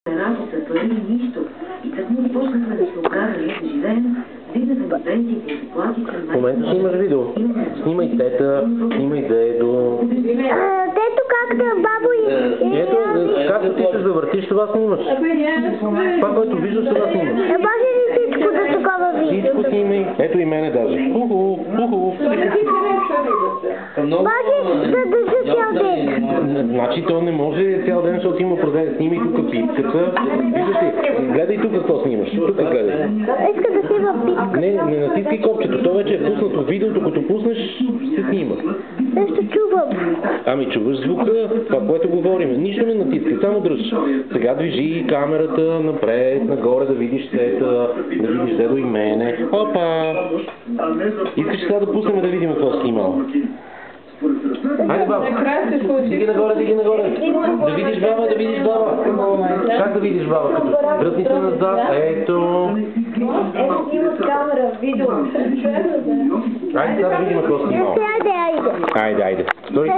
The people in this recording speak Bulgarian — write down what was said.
работа, пари, нищо. И так му почнахме да се оказали, да живеем, вдигнаха ни пенсиите и заплатите. В момента снимаш видео. Снимай тета, снимай дедо. Тето как да бабо и... Ето, както ти се завъртиш, това снимаш. Това, което виждаш, това снимаш. Може ли всичко да такова видео? Всичко снимай. Ето и мене даже. Може да държа цял ден. Значи то не може цял ден, защото има проден. Снимай тук пипката. Виждаш ли? Гледай тук какво снимаш. Тук гледай. Иска да си в пипка. Не натискай копчето. То вече е пуснато. Видеото, като пуснеш, се снима. Нещо чувам. Ами чуваш звука, това, което говорим. Нищо не натискай, само дръж. Сега движи камерата напред, нагоре, да видиш тета, да видиш дедо и мене. Опа! Искаш сега да пуснем да видим какво снимал. Хайде, баба. Диги нагоре. Да видиш баба, Как да видиш баба? Като дръпни се назад. Ето. Ето имат камера, видео. Айде, сега да видим какво снимал. Айде. Айде. Стори.